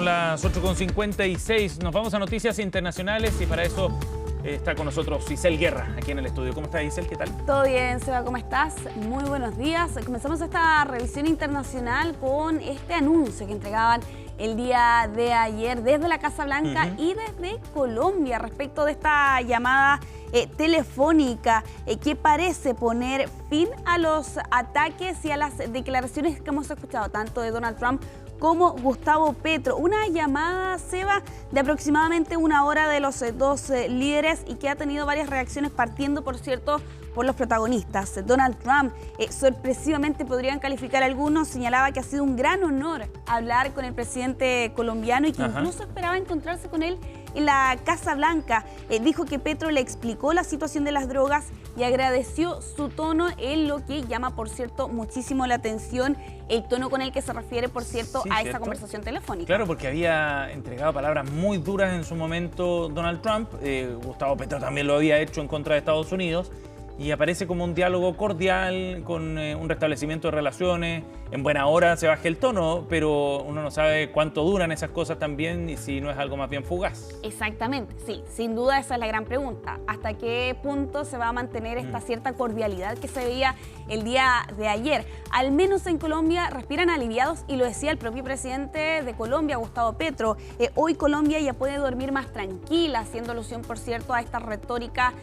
Son las 8:56. Nos vamos a noticias internacionales y para eso está con nosotros Isel Guerra, aquí en el estudio. ¿Cómo estás, Isel? ¿Qué tal? Todo bien, Seba, ¿cómo estás? Muy buenos días. Comenzamos esta revisión internacional con este anuncio que entregaban el día de ayer desde la Casa Blanca y desde Colombia respecto de esta llamada telefónica que parece poner fin a los ataques y a las declaraciones que hemos escuchado tanto de Donald Trump como Gustavo Petro. Una llamada, Seba, de aproximadamente una hora de los dos líderes y que ha tenido varias reacciones partiendo, por cierto, por los protagonistas. Donald Trump, sorpresivamente podrían calificar algunos, señalaba que ha sido un gran honor hablar con el presidente colombiano y que incluso esperaba encontrarse con él en la Casa Blanca. Dijo que Petro le explicó la situación de las drogas y agradeció su tono en lo que llama, por cierto, muchísimo la atención, el tono con el que se refiere, por cierto, a esa conversación telefónica. Claro, porque había entregado palabras muy duras en su momento Donald Trump. Gustavo Petro también lo había hecho en contra de Estados Unidos. Y aparece como un diálogo cordial, con un restablecimiento de relaciones. En buena hora se baja el tono, pero uno no sabe cuánto duran esas cosas también y si no es algo más bien fugaz. Exactamente, sí, sin duda esa es la gran pregunta. ¿Hasta qué punto se va a mantener esta cierta cordialidad que se veía el día de ayer? Al menos en Colombia respiran aliviados y lo decía el propio presidente de Colombia, Gustavo Petro. Hoy Colombia ya puede dormir más tranquila, haciendo alusión, por cierto, a esta retórica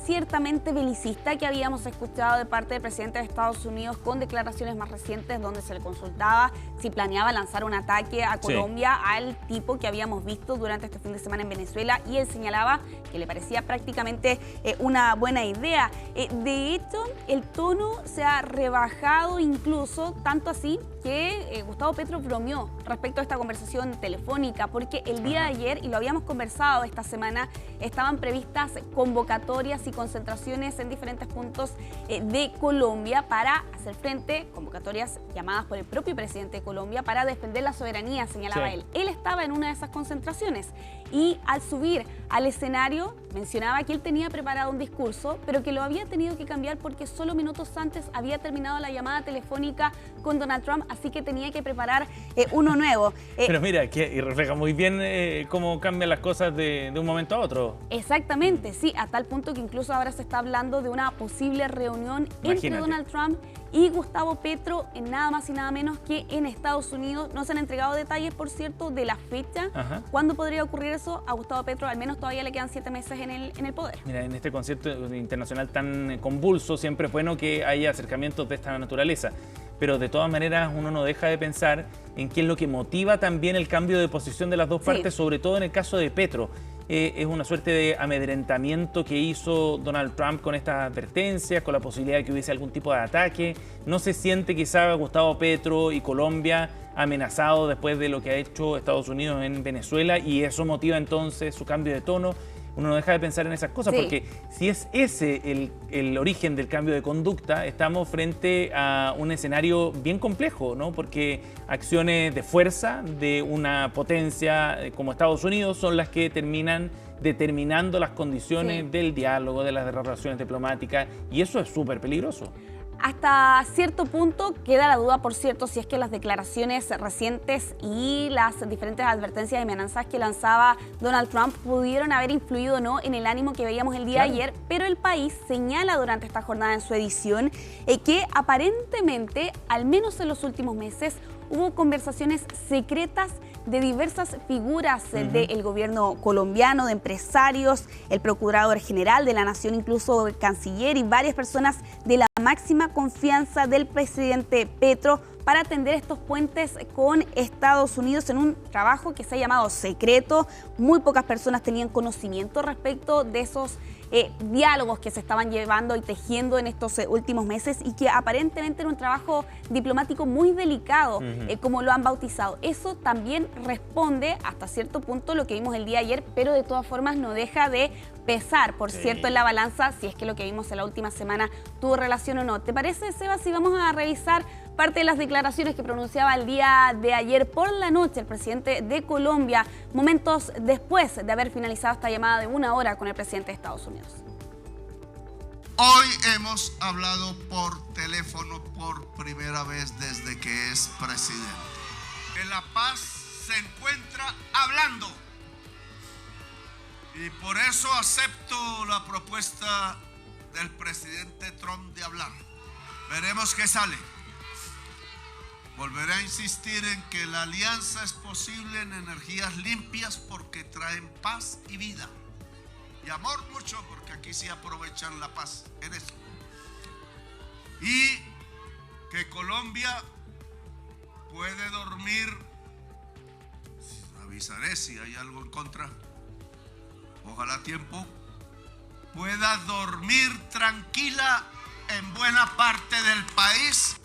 ciertamente belicista que habíamos escuchado de parte del presidente de Estados Unidos con declaraciones más recientes donde se le consultaba si planeaba lanzar un ataque a Colombia al tipo que habíamos visto durante este fin de semana en Venezuela, y él señalaba que le parecía prácticamente una buena idea. De hecho, el tono se ha rebajado incluso, tanto así que Gustavo Petro bromeó respecto a esta conversación telefónica, porque el día de ayer, y lo habíamos conversado esta semana, estaban previstas convocatorias y concentraciones en diferentes puntos de Colombia para hacer frente, convocatorias llamadas por el propio presidente de Colombia para defender la soberanía, señalaba él. Él estaba en una de esas concentraciones y al subir al escenario mencionaba que él tenía preparado un discurso, pero que lo había tenido que cambiar porque solo minutos antes había terminado la llamada telefónica con Donald Trump, así que tenía que preparar uno nuevo. Pero mira, y refleja muy bien cómo cambian las cosas de un momento a otro. Exactamente, sí, a tal punto que incluso ahora se está hablando de una posible reunión entre Donald Trump y Gustavo Petro en nada más y nada menos que en Estados Unidos. No se han entregado detalles, por cierto, de la fecha. ¿Cuándo podría ocurrir eso? A Gustavo Petro al menos todavía le quedan 7 meses en el poder. Mira, en este concierto internacional tan convulso siempre es bueno que haya acercamientos de esta naturaleza. Pero de todas maneras uno no deja de pensar en qué es lo que motiva también el cambio de posición de las dos partes, sobre todo en el caso de Petro. Es una suerte de amedrentamiento que hizo Donald Trump con estas advertencias, con la posibilidad de que hubiese algún tipo de ataque. No se siente quizá Gustavo Petro y Colombia amenazado después de lo que ha hecho Estados Unidos en Venezuela, y eso motiva entonces su cambio de tono. Uno no deja de pensar en esas cosas, porque si es ese el origen del cambio de conducta, estamos frente a un escenario bien complejo, ¿no? Porque acciones de fuerza de una potencia como Estados Unidos son las que terminan determinando las condiciones del diálogo, de las relaciones diplomáticas, y eso es súper peligroso. Hasta cierto punto queda la duda, por cierto, si es que las declaraciones recientes y las diferentes advertencias y amenazas que lanzaba Donald Trump pudieron haber influido o no en el ánimo que veíamos el día de ayer, pero el país señala durante esta jornada en su edición que aparentemente, al menos en los últimos meses, hubo conversaciones secretas de diversas figuras del gobierno colombiano, de empresarios, el procurador general de la nación, incluso el canciller y varias personas de la máxima confianza del presidente Petro para atender estos puentes con Estados Unidos en un trabajo que se ha llamado secreto. Muy pocas personas tenían conocimiento respecto de esos diálogos que se estaban llevando y tejiendo en estos últimos meses, y que aparentemente era un trabajo diplomático muy delicado, como lo han bautizado. Eso también responde hasta cierto punto lo que vimos el día de ayer, pero de todas formas no deja de pesar, por cierto, en la balanza si es que lo que vimos en la última semana tuvo relación o no. ¿Te parece, Seba, si vamos a revisar parte de las declaraciones que pronunciaba el día de ayer por la noche el presidente de Colombia, momentos después de haber finalizado esta llamada de una hora con el presidente de Estados Unidos? Hoy hemos hablado por teléfono por primera vez desde que es presidente. Que la paz se encuentra hablando. Y por eso acepto la propuesta del presidente Trump de hablar. Veremos qué sale. Volveré a insistir en que la alianza es posible en energías limpias porque traen paz y vida. Y amor mucho, porque aquí sí aprovechan la paz en eso. Y que Colombia puede dormir, avisaré si hay algo en contra, ojalá a tiempo, pueda dormir tranquila en buena parte del país.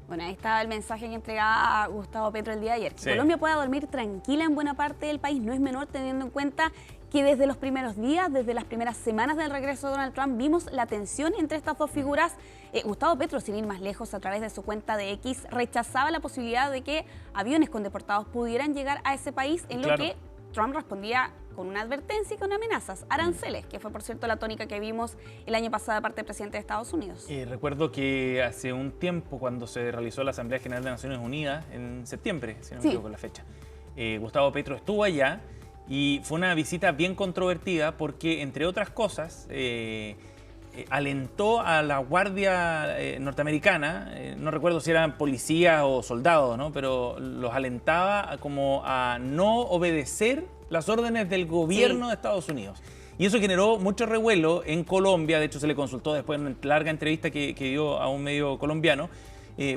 Bueno, ahí estaba el mensaje que entregaba Gustavo Petro el día de ayer. Que sí. Colombia pueda dormir tranquila en buena parte del país no es menor, teniendo en cuenta que desde los primeros días, desde las primeras semanas del regreso de Donald Trump, vimos la tensión entre estas dos figuras. Gustavo Petro, sin ir más lejos, a través de su cuenta de X, rechazaba la posibilidad de que aviones con deportados pudieran llegar a ese país, en lo que Trump respondía con una advertencia y con amenazas, aranceles, que fue por cierto la tónica que vimos el año pasado de parte del presidente de Estados Unidos. Recuerdo que hace un tiempo, cuando se realizó la Asamblea General de Naciones Unidas, en septiembre, si no me equivoco la fecha, Gustavo Petro estuvo allá y fue una visita bien controvertida porque, entre otras cosas, alentó a la Guardia norteamericana, no recuerdo si eran policías o soldados, ¿no? Pero los alentaba como a no obedecer las órdenes del gobierno de Estados Unidos. Y eso generó mucho revuelo en Colombia. De hecho, se le consultó después en una larga entrevista que dio a un medio colombiano,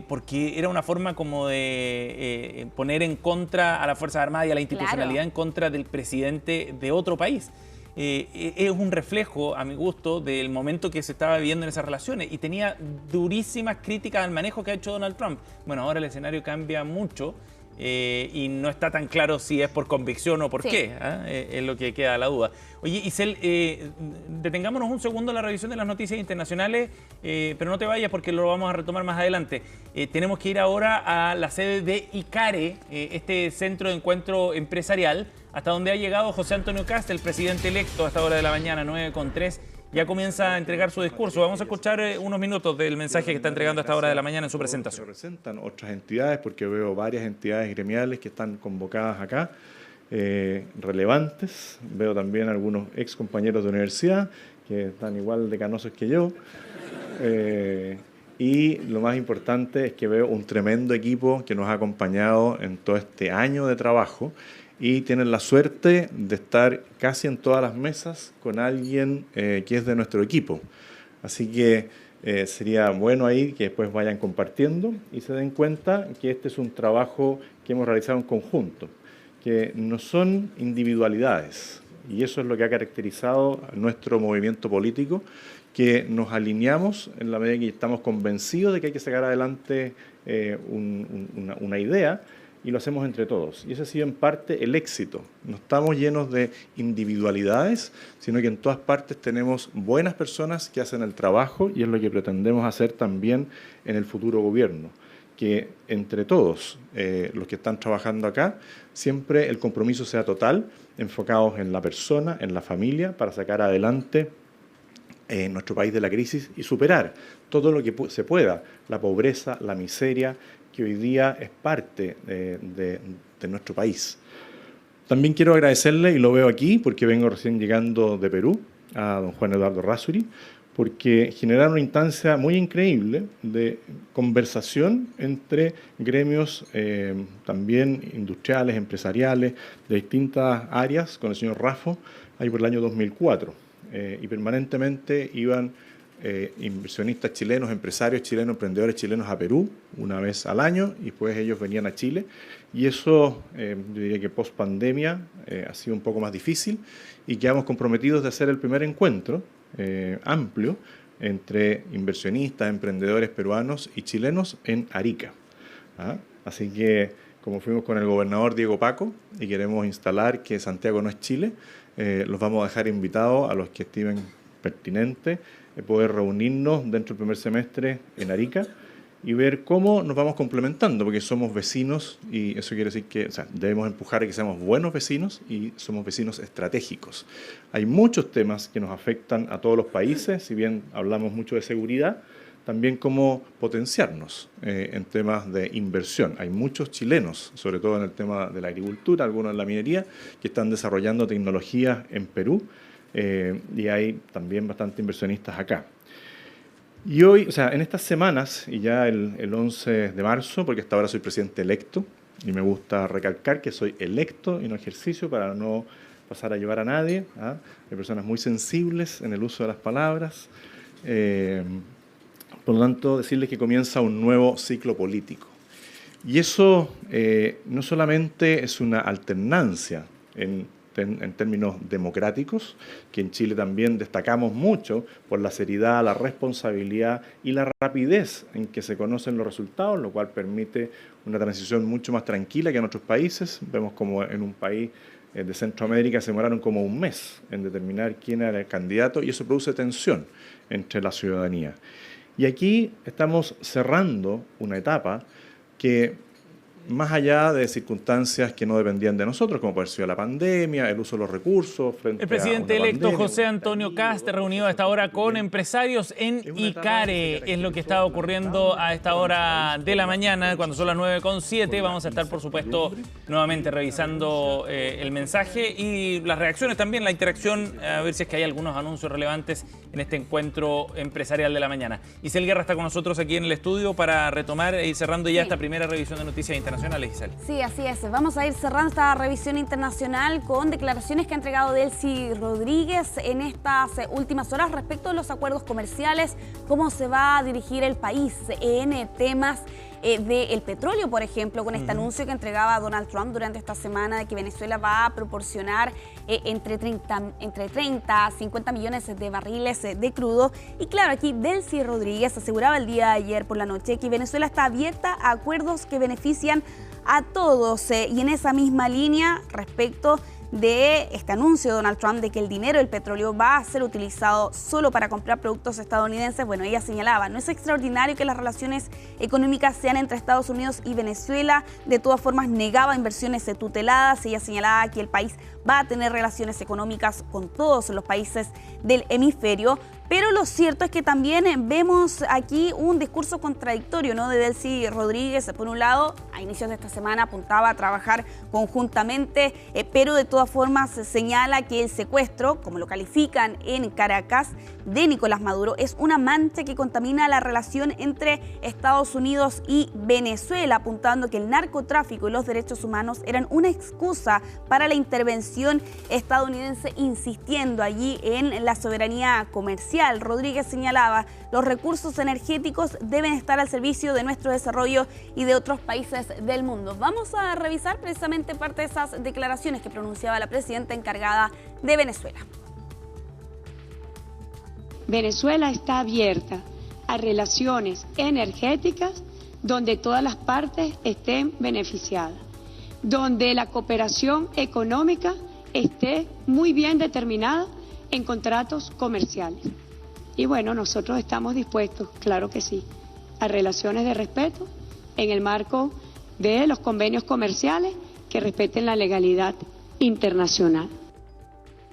porque era una forma como de poner en contra a las Fuerzas Armadas y a la institucionalidad en contra del presidente de otro país. Es un reflejo, a mi gusto, del momento que se estaba viviendo en esas relaciones, y tenía durísimas críticas al manejo que ha hecho Donald Trump. Bueno, ahora el escenario cambia mucho y no está tan claro si es por convicción o por qué, es lo que queda la duda. Oye, Isel, detengámonos un segundo en la revisión de las noticias internacionales, pero no te vayas porque lo vamos a retomar más adelante. Tenemos que ir ahora a la sede de ICARE, este centro de encuentro empresarial, hasta donde ha llegado José Antonio Kast, el presidente electo, a esta hora de la mañana, 9:03. Ya comienza a entregar su discurso. Vamos a escuchar unos minutos del mensaje que está entregando a esta hora de la mañana en su presentación. Representan otras entidades, porque veo varias entidades gremiales que están convocadas acá, relevantes. Veo también algunos ex compañeros de universidad que están igual de canosos que yo. Y lo más importante es que veo un tremendo equipo que nos ha acompañado en todo este año de trabajo, y tienen la suerte de estar casi en todas las mesas con alguien que es de nuestro equipo. Así que sería bueno ahí que después vayan compartiendo y se den cuenta que este es un trabajo que hemos realizado en conjunto, que no son individualidades, y eso es lo que ha caracterizado a nuestro movimiento político, que nos alineamos en la medida que estamos convencidos de que hay que sacar adelante una idea, y lo hacemos entre todos. Y ese ha sido en parte el éxito. No estamos llenos de individualidades, sino que en todas partes tenemos buenas personas que hacen el trabajo, y es lo que pretendemos hacer también en el futuro gobierno. Que entre todos los que están trabajando acá, siempre el compromiso sea total, enfocados en la persona, en la familia, para sacar adelante nuestro país de la crisis y superar todo lo que se pueda, la pobreza, la miseria, que hoy día es parte de nuestro país. También quiero agradecerle, y lo veo aquí porque vengo recién llegando de Perú, a don Juan Eduardo Errázuriz, porque generaron una instancia muy increíble de conversación entre gremios también industriales, empresariales, de distintas áreas, con el señor Raffo, ahí por el año 2004. Y permanentemente iban inversionistas chilenos, empresarios chilenos, emprendedores chilenos a Perú una vez al año, y después ellos venían a Chile, y eso yo diría que post pandemia ha sido un poco más difícil, y quedamos comprometidos de hacer el primer encuentro amplio entre inversionistas, emprendedores peruanos y chilenos en Arica. Así que, como fuimos con el gobernador Diego Paco y queremos instalar que Santiago no es Chile, los vamos a dejar invitados a los que estimen pertinente poder reunirnos dentro del primer semestre en Arica y ver cómo nos vamos complementando, porque somos vecinos, y eso quiere decir que debemos empujar a que seamos buenos vecinos, y somos vecinos estratégicos. Hay muchos temas que nos afectan a todos los países, si bien hablamos mucho de seguridad, también cómo potenciarnos en temas de inversión. Hay muchos chilenos, sobre todo en el tema de la agricultura, algunos en la minería, que están desarrollando tecnologías en Perú y hay también bastantes inversionistas acá. Y hoy, o sea, en estas semanas, y ya el 11 de marzo, porque hasta ahora soy presidente electo, y me gusta recalcar que soy electo y no ejercicio para no pasar a llevar a nadie. Hay personas muy sensibles en el uso de las palabras. Por lo tanto, decirles que comienza un nuevo ciclo político. Y eso no solamente es una alternancia en términos democráticos, que en Chile también destacamos mucho por la seriedad, la responsabilidad y la rapidez en que se conocen los resultados, lo cual permite una transición mucho más tranquila que en otros países. Vemos como en un país de Centroamérica se demoraron como un mes en determinar quién era el candidato y eso produce tensión entre la ciudadanía. Y aquí estamos cerrando una etapa que, más allá de circunstancias que no dependían de nosotros, como puede ser la pandemia, el uso de los recursos frente El presidente a una electo pandemia, José Antonio Kast reunido a esta hora con empresarios en Icare. Es lo que está ocurriendo a esta hora de la mañana, cuando son las 9:07. Vamos a estar, por supuesto, nuevamente revisando el mensaje y las reacciones también, la interacción, a ver si es que hay algunos anuncios relevantes en este encuentro empresarial de la mañana. Isel Guerra está con nosotros aquí en el estudio para retomar y cerrando ya esta primera revisión de noticias internacionales. Sí, así es. Vamos a ir cerrando esta revisión internacional con declaraciones que ha entregado Delcy Rodríguez en estas últimas horas respecto a los acuerdos comerciales, cómo se va a dirigir el país en temas del petróleo, por ejemplo, con este anuncio que entregaba Donald Trump durante esta semana de que Venezuela va a proporcionar entre 30 a 50 millones de barriles de crudo. Y claro, aquí Delcy Rodríguez aseguraba el día de ayer por la noche que Venezuela está abierta a acuerdos que benefician a todos y en esa misma línea respecto de este anuncio de Donald Trump de que el dinero del petróleo va a ser utilizado solo para comprar productos estadounidenses. Bueno, ella señalaba, no es extraordinario que las relaciones económicas sean entre Estados Unidos y Venezuela. De todas formas, negaba inversiones tuteladas. Ella señalaba que el país va a tener relaciones económicas con todos los países del hemisferio. Pero lo cierto es que también vemos aquí un discurso contradictorio, ¿no?, de Delcy Rodríguez. Por un lado, a inicios de esta semana apuntaba a trabajar conjuntamente, pero de todas formas señala que el secuestro, como lo califican en Caracas, de Nicolás Maduro es una mancha que contamina la relación entre Estados Unidos y Venezuela, apuntando que el narcotráfico y los derechos humanos eran una excusa para la intervención estadounidense, insistiendo allí en la soberanía comercial. Rodríguez señalaba, los recursos energéticos deben estar al servicio de nuestro desarrollo y de otros países del mundo. Vamos a revisar precisamente parte de esas declaraciones que pronunciaba la presidenta encargada de Venezuela. Venezuela está abierta a relaciones energéticas donde todas las partes estén beneficiadas, donde la cooperación económica esté muy bien determinada en contratos comerciales. Y bueno, nosotros estamos dispuestos, claro que sí, a relaciones de respeto en el marco de los convenios comerciales que respeten la legalidad internacional.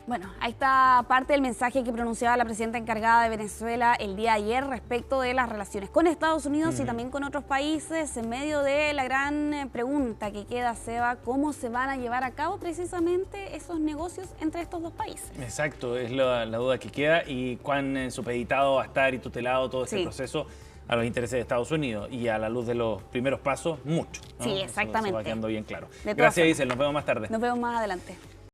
Bueno, ahí está parte del mensaje que pronunciaba la presidenta encargada de Venezuela el día de ayer respecto de las relaciones con Estados Unidos y también con otros países, en medio de la gran pregunta que queda, Seba, ¿cómo se van a llevar a cabo precisamente esos negocios entre estos dos países? Exacto, es la duda que queda y cuán supeditado va a estar y tutelado todo este proceso a los intereses de Estados Unidos, y a la luz de los primeros pasos, mucho, ¿no? Sí, exactamente. Eso va quedando bien claro. Gracias, Isel, nos vemos más tarde. Nos vemos más adelante.